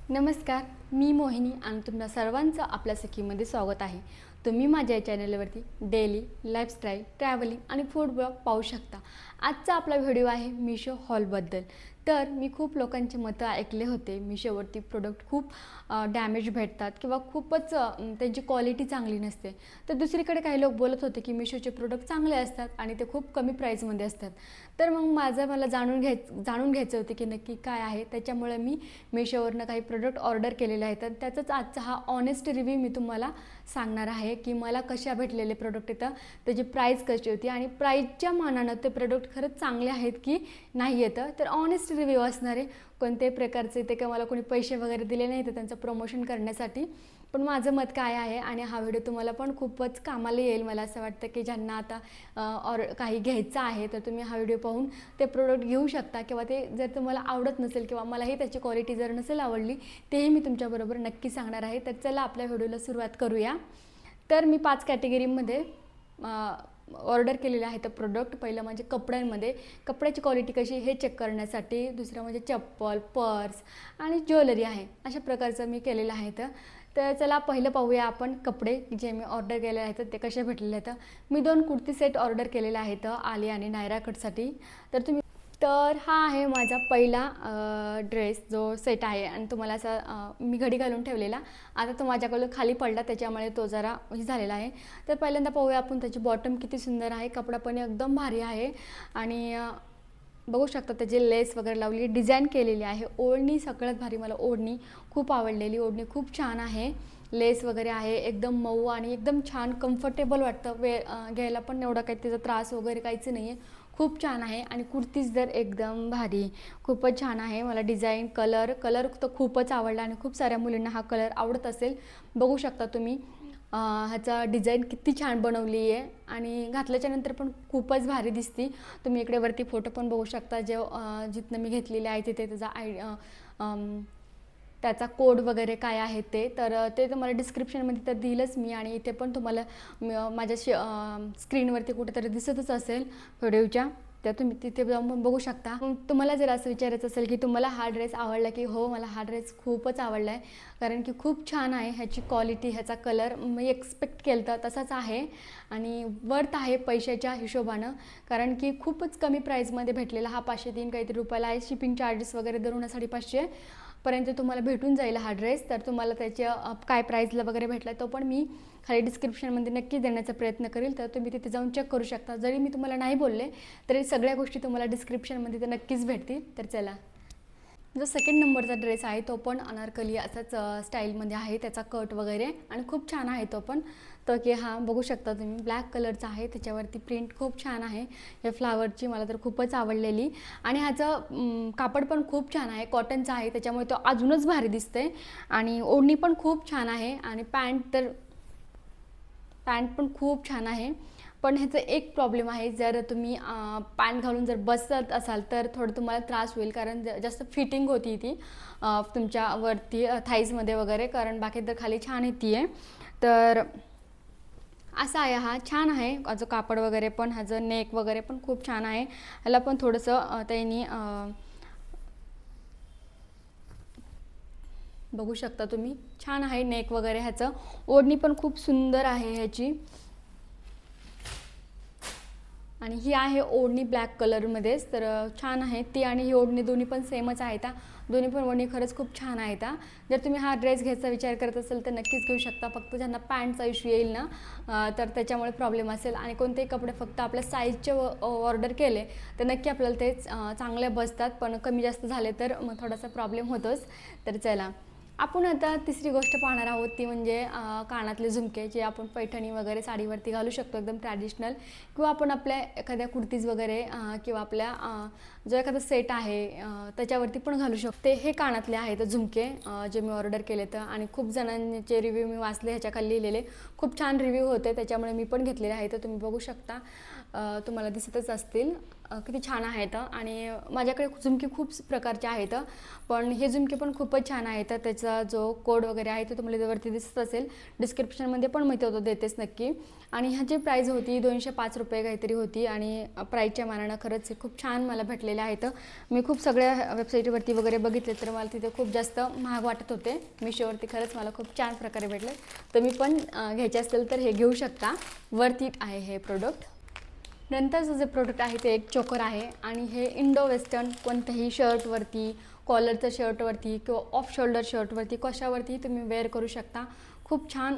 नमस्कार, मी मोहिनी आणि तुमच्या सर्वांचं आपल्या सखीमध्ये स्वागत आहे। तुम्ही माझ्या चॅनलवरती डेली लाईफस्टाईल, ट्रॅव्हलिंग आणि फूड ब्लॉग पाहू शकता। आजचा आपला व्हिडिओ आहे मीशो हॉलबद्दल। तर मी खूप लोकांची मतं ऐकले होते मीशोवरती प्रोडक्ट खूप डॅमेज भेटतात किंवा खूपच त्यांची क्वालिटी चांगली नसते। तर दुसरीकडे काही लोक बोलत होते की मीशोचे प्रोडक्ट चांगले असतात आणि ते खूप कमी प्राइसमध्ये असतात। तर मग मला जाणून घ्यायचं होते की नक्की काय आहे। त्याच्यामुळे मी मीशोवरनं काही प्रोडक्ट ऑर्डर केलेले आहेत। तर त्याचाच आजचा हा ऑनेस्ट रिव्ह्यू मी तुम्हाला सांगणार आहे की मला कशा भेटलेले प्रोडक्ट येतं, त्याची प्राइस कशी होती आणि प्राइसच्या मानानं ते प्रोडक्ट खरंच चांगले आहेत की नाही येतं। तर ऑनेस्ट रिव्ह्यू असणार आहे। कोणत्याही प्रकारचे ते का मला कोणी पैसे वगैरे दिले नाही तर त्यांचं प्रमोशन करण्यासाठी, पण माझं मत काय आहे आणि हा व्हिडिओ तुम्हाला पण खूपच कामाला येईल। मला असं वाटतं की ज्यांना आता काही घ्यायचं आहे तर तुम्ही हा व्हिडिओ पाहून ते प्रोडक्ट घेऊ शकता किंवा ते जर तुम्हाला आवडत नसेल किंवा मलाही त्याची क्वालिटी जर नसेल आवडली तेही मी तुमच्याबरोबर नक्की सांगणार आहे। तर चला आपल्या व्हिडिओला सुरुवात करूया। तर मी 5 कॅटेगरीमध्ये ऑर्डर केलेले आहेत प्रोडक्ट। पहिलं म्हणजे कपड्यांमध्ये, कपड्याची क्वालिटी कशी हे चेक करण्यासाठी। दुसरं म्हणजे चप्पल, पर्स आणि ज्वेलरी आहे, अशा प्रकारचं मी केलेलं आहे। तर चला पहिलं पाहूया आपण कपडे जे मी ऑर्डर केलेले आहेत ते कसे भेटलेले आहेत। मी 2 कुर्ती सेट ऑर्डर केलेले आहेत आलिया आणि नायरा कटसाठी। तर हा आहे माझा पहिला ड्रेस जो सेट आहे आणि तुम्हाला असा मी घडी घालून ठेवलेला, आता तो माझ्याकडून खाली पडला त्याच्यामुळे तो जरा हे झालेला आहे। तर पहिल्यांदा पाहूया आपण त्याची बॉटम किती सुंदर आहे, कपडा पण एकदम भारी आहे आणि बघू शकता त्याचे लेस वगैरे लावली, डिझाईन केलेली आहे। ओढणी सगळ्यात भारी, मला ओढणी खूप आवडलेली, ओढणी खूप छान आहे, लेस वगैरे आहे, एकदम मऊ आणि एकदम छान कम्फर्टेबल वाटतं घ्यायला पण एवढा काही त्याचा त्रास वगैरे काहीच नाही आहे, खूप छान आहे। आणि कुर्तीज जर एकदम भारी, खूपच छान आहे। मला डिझाईन कलर तर खूपच आवडला आणि खूप साऱ्या मुलींना हा कलर आवडत असेल। बघू शकता तुम्ही ह्याचा डिझाईन किती छान बनवली आहे आणि घातल्याच्यानंतर पण खूपच भारी दिसती। तुम्ही इकडे वरती फोटो पण बघू शकता, जिथनं मी घेतलेले आहे तिथे त्याचा कोड वगैरे काय आहे ते तुम्हाला डिस्क्रिप्शनमध्ये तर दिलंच मी आणि इथे पण तुम्हाला माझ्या स्क्रीनवरती कुठेतरी दिसतच असेल व्हिडिओच्या, तर तुम्ही तिथे जाऊन पण बघू शकता। तुम्हाला जर असं विचारायचं असेल की तुम्हाला हा ड्रेस आवडला की हो, मला हा ड्रेस खूपच आवडला आहे, कारण की खूप छान आहे ह्याची क्वालिटी, ह्याचा कलर मी एक्सपेक्ट केलं तर तसाच आहे आणि वर्थ आहे पैशाच्या हिशोबानं, कारण की खूपच कमी प्राईजमध्ये भेटलेला हा 503 काहीतरी रुपयाला आहे। शिपिंग चार्जेस वगैरे धरून 550 पर्यंत तुम्हाला भेटून जाईल हा ड्रेस। तर तुम्हाला त्याच्या काय प्राईजला वगैरे भेटला तो पण मी खाली डिस्क्रिप्शनमध्ये नक्की देण्याचा प्रयत्न करेल, तर तुम्ही तिथे जाऊन चेक करू शकता। जरी मी तुम्हाला नाही बोलले तरी सगळ्या गोष्टी तुम्हाला डिस्क्रिप्शनमध्ये तर नक्कीच भेटतील। तर चला, जो सेकंड नंबरचा ड्रेस आहे तो पण अनारकली असाच स्टाईलमध्ये आहे, त्याचा कट वगैरे आणि खूप छान आहे तो पण। तर की हा बघू शकता तुम्ही, ब्लॅक कलरचा आहे, त्याच्यावरती प्रिंट खूप छान आहे हे फ्लावरची, मला तर खूपच आवडलेली आणि ह्याचं कापड पण खूप छान आहे, कॉटनचा आहे, त्याच्यामुळे तो अजूनच भारी दिसते आणि ओढणी पण खूप छान आहे आणि पॅन्ट पण खूप छान आहे। पण ह्याचं एक प्रॉब्लेम आहे, जर तुम्ही पॅन्ट घालून जर बसत असाल तर थोडं तुम्हाला त्रास होईल, कारण जास्त फिटिंग होती ती तुमच्यावरती थाईजमध्ये वगैरे, कारण बाकी तर खाली छान येते आहे। तर असा आहे हा, छान आहे ह्याचं कापड वगैरे पण, ह्याचं नेक वगैरे पण खूप छान आहे। ह्याला पण थोडंसं त्यांनी बघू शकता तुम्ही, छान आहे नेक वगैरे ह्याचं। ओढणी पण खूप सुंदर आहे ह्याची आणि ही आहे ओढणी ब्लॅक कलरमध्येच, तर छान आहे ती आणि ही ओढणी दोन्ही पण सेमच आहेत। दोन्ही पण ओढणी खरंच खूप छान आहेत। जर तुम्ही हा ड्रेस घ्यायचा विचार करत असाल तर नक्कीच घेऊ शकता, फक्त ज्यांना पॅन्टचा इश्यू येईल ना तर त्याच्यामुळे प्रॉब्लेम असेल आणि कोणतेही कपडे फक्त आपल्या साईजचे ऑर्डर केले तर नक्की आपल्याला ते चांगले बसतात, पण कमी जास्त झाले तर मग थोडासा प्रॉब्लेम होतोच। तर चला, आपण आता तिसरी गोष्ट पाहणार आहोत ती म्हणजे कानातले झुमके, जे आपण पैठणी वगैरे साडीवरती घालू शकतो एकदम ट्रॅडिशनल, किंवा आपण आपल्या एखाद्या कुर्तीज वगैरे किंवा आपल्या जो एखादा सेट आहे त्याच्यावरती पण घालू शकते। हे कानातले आहेत झुमके जे मी ऑर्डर केले तर, आणि खूप जणांचे रिव्ह्यू मी वाचले, ह्याच्या खाली लिहिलेले खूप छान रिव्ह्यू होते, त्याच्यामुळे मी पण घेतलेले आहे। तर तुम्ही बघू शकता, तुम्हाला दिसतच असतील। किती छान आहेत आणि माझ्याकडे झुमके खूप प्रकारचे आहेत, पण हे झुमके पण खूपच छान आहेत. त्याचा जो कोड वगैरे आहे तो तुम्हाला वरती दिसत असेल, डिस्क्रिप्शनमध्ये पण माहिती होतं देतेच नक्की. आणि ह्याची प्राईस होती 205 रुपये काहीतरी होती आणि प्राईसच्या मानानं खरंच खूप छान मला भेटलेले आहेत. मी खूप सगळ्या वेबसाईटवरती वगैरे बघितले तर मला तिथे खूप जास्त महाग वाटत होते. मिशोवरती खरंच मला खूप छान प्रकारे भेटले. तुम्ही पण घ्यायचे असेल तर हे घेऊ शकता, वर्थ इट आहे हे प्रोडक्ट. नंतरचं जे प्रोडक्ट आहे ते एक चोकर आहे आणि हे इंडो वेस्टर्न कोणत्याही शर्टवरती, कॉलरच्या शर्टवरती किंवा ऑफ शोल्डर शर्टवरती कशावरती तुम्ही वेअर करू शकता. खूप छान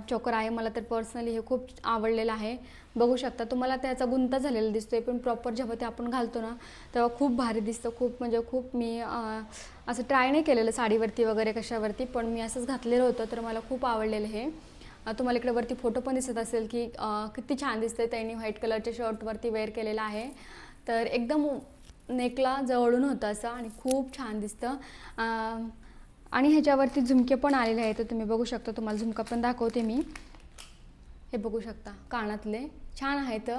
चोकर आहे. मला तर पर्सनली हे खूप आवडलेलं आहे. बघू शकता तुम्हाला त्याचा गुंता झालेला दिसतोय, पण प्रॉपर जेव्हा ते आपण घालतो ना तेव्हा खूप भारी दिसतं. खूप म्हणजे खूप मी असं ट्राय नाही केलेलं साडीवरती वगैरे कशावरती, पण मी असंच घातलेलं होतं तर मला खूप आवडलेलं हे. तुम्हाला इकडे वरती फोटो पण दिसत असेल की किती छान दिसते. त्यांनी व्हाईट कलरच्या शर्टवरती वेअर केलेला आहे, तर एकदम नेकला जवळून होतं असं आणि खूप छान दिसतं. आणि ह्याच्यावरती झुमके पण आलेले आहेत, तर तुम्ही बघू शकता. तुम्हाला झुमका पण दाखवते मी. हे बघू शकता, कानातले छान आहेत,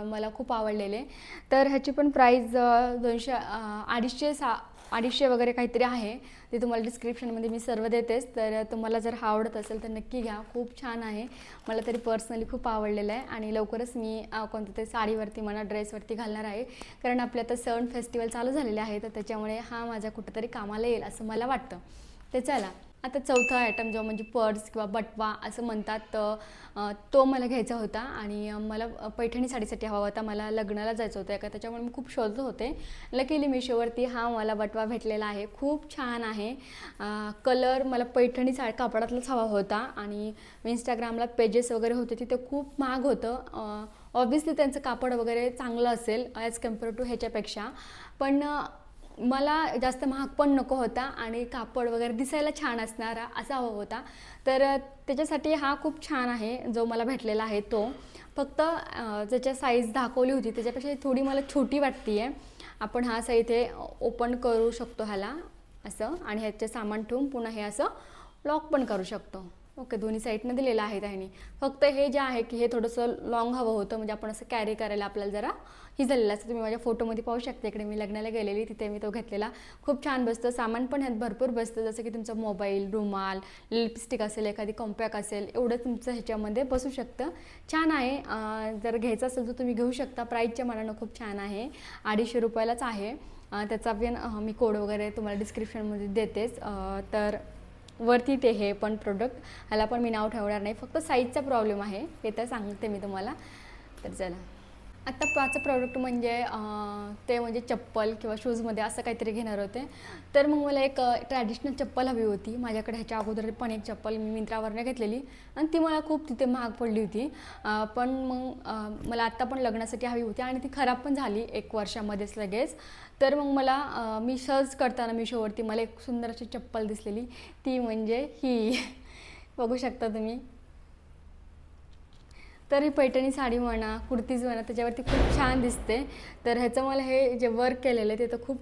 मला खूप आवडलेले. तर ह्याची पण प्राईस 200-250 वगैरे काहीतरी आहे. ते तुम्हाला डिस्क्रिप्शनमध्ये मी सर्व देतेच. तर तुम्हाला जर हा आवडत असेल तर नक्की घ्या. खूप छान आहे, मला तरी पर्सनली खूप आवडलेलं आहे. आणि लवकरच मी कोणत्या तरी साडीवरती म्हणा ड्रेसवरती घालणार आहे, कारण आपले आता सण फेस्टिवल चालू झालेले आहे, तर त्याच्यामुळे हा माझ्या कुठंतरी कामाला येईल असं मला वाटतं. ते चला आता चौथा आयटम जो म्हणजे पर्स किंवा बटवा असं म्हणतात, तो मला घ्यायचा होता. आणि मला पैठणी साडीसाठी हवा होता. मला लग्नाला जायचं होतं का, त्याच्यामुळे मी खूप शोधत होते. लकीली मिशोवरती हा मला बटवा भेटलेला आहे. खूप छान आहे. कलर मला पैठणी कापडातलाच हवा होता आणि इंस्टाग्रामला पेजेस वगैरे होते तिथे खूप महाग होतं. ऑब्व्हियसली त्यांचं कापड वगैरे चांगलं असेल ॲज कम्पेअर टू ह्याच्यापेक्षा, पण मला जास्त महाग पण नको होता आणि कापड वगैरे दिसायला छान असणारा असा हवा होता. तर त्याच्यासाठी हा खूप छान आहे जो मला भेटलेला आहे तो. फक्त ज्याच्या साईज दाखवली होती त्याच्यापेक्षा थोडी मला छोटी वाटते आहे. आपण हा असं इथे ओपन करू शकतो ह्याला असं, आणि ह्याचे सामान ठेवून पुन्हा हे असं लॉक पण करू शकतो. ओके, दोन्ही साईडनं दिलेलं आहे त्याने. फक्त हे जे आहे की हे थोडंसं लॉंग हवं होतं, म्हणजे आपण असं कॅरी करायला आपल्याला जरा ही झालेलं असं. तुम्ही माझ्या फोटोमध्ये पाहू शकता. इकडे मी लग्नाला गेलेली तिथे मी तो घेतलेला. खूप छान बसतं. सामान पण ह्यात भरपूर बसतं, जसं की तुमचा मोबाईल, रुमाल, लिपस्टिक असेल, एखादी कॉम्पॅक्ट असेल, एवढं तुमचं ह्याच्यामध्ये बसू शकतं. छान आहे. जर घ्यायचं असेल तर तुम्ही घेऊ शकता. प्राईसच्या मानानं खूप छान आहे. 250 रुपयालाच आहे. त्याचा पण मी कोड वगैरे तुम्हाला डिस्क्रिप्शनमध्ये देतेच. तर वरती ते हे पण प्रोडक्ट, ह्याला पण मी नाव ठेवणार नाही, फक्त साईजचा प्रॉब्लेम आहे हे तर सांगते मी तुम्हाला. तर चला आता 5 प्रोडक्ट म्हणजे ते म्हणजे चप्पल किंवा शूजमध्ये असं काहीतरी घेणार होते. तर मग मला एक ट्रॅडिशनल चप्पल हवी होती. माझ्याकडे ह्याच्या अगोदर पण एक चप्पल मी मिंत्रावरनं घेतलेली आणि ती मला खूप तिथे महाग पडली होती. पण मग मला आत्ता पण लग्नासाठी हवी होती आणि ती खराब पण झाली 1 वर्षामध्येच लगेच. तर मग मला मी सर्च करताना मिशोवरती मला एक सुंदर अशी चप्पल दिसलेली, ती म्हणजे ही बघू शकता तुम्ही. तर ही पैठणी साडी म्हणा, कुर्तीज म्हणा, त्याच्यावरती खूप छान दिसते. तर ह्याचं मला हे जे वर्क केलेलं आहे ते तर खूप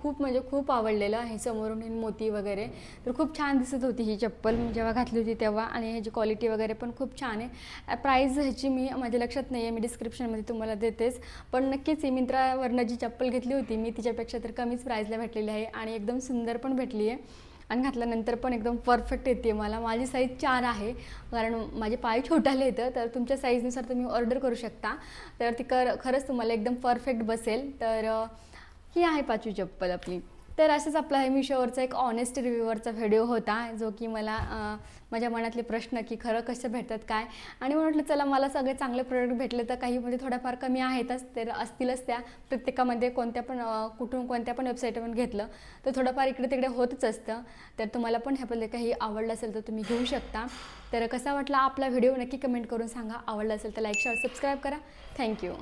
खूप म्हणजे खूप आवडलेलं आहे. समोरून हे मोती वगैरे तर खूप छान दिसत होती ही चप्पल मी जेव्हा घातली होती तेव्हा. आणि ह्याची क्वालिटी वगैरे पण खूप छान आहे. प्राईस ह्याची माझ्या लक्षात नाही आहे, मी डिस्क्रिप्शनमध्ये तुम्हाला देतेच. पण नक्कीच ही मिंत्रावरनं जी चप्पल घेतली होती मी तिच्यापेक्षा तर कमीच प्राईसला भेटलेली आहे आणि एकदम सुंदर पण भेटली आहे. आणि घातल्यानंतर पण एकदम परफेक्ट येते मला. माझी साईज 4 आहे, कारण माझे पाय छोटाले येतं. तर तुमच्या साईजनुसार तुम्ही ऑर्डर करू शकता. तर ती खरंच तुम्हाला एकदम परफेक्ट बसेल. तर ही आहे 5वी चप्पल आपली. तर असंच आपला हे मिशोवरचा एक ऑनेस्ट रिव्ह्यूवरचा व्हिडिओ होता, जो की मला माझ्या मनातले प्रश्न की खरं कसं भेटतात काय, आणि म्हटलं चला मला सगळे चांगले प्रोडक्ट भेटले तर काही म्हणजे थोड्याफार कमी आहेतच, तर असतीलच त्या प्रत्येकामध्ये. कोणत्या पण कुठून कोणत्या पण वेबसाईटवरून घेतलं तर थोडंफार इकडे तिकडे होतच असतं. तर तुम्हाला पण ह्याबद्दल काही आवडलं असेल तर तुम्ही घेऊ शकता. तर कसा वाटला आपला व्हिडिओ नक्की कमेंट करून सांगा. आवडला असेल तर लाईक शेअर सबस्क्राईब करा. थँक्यू.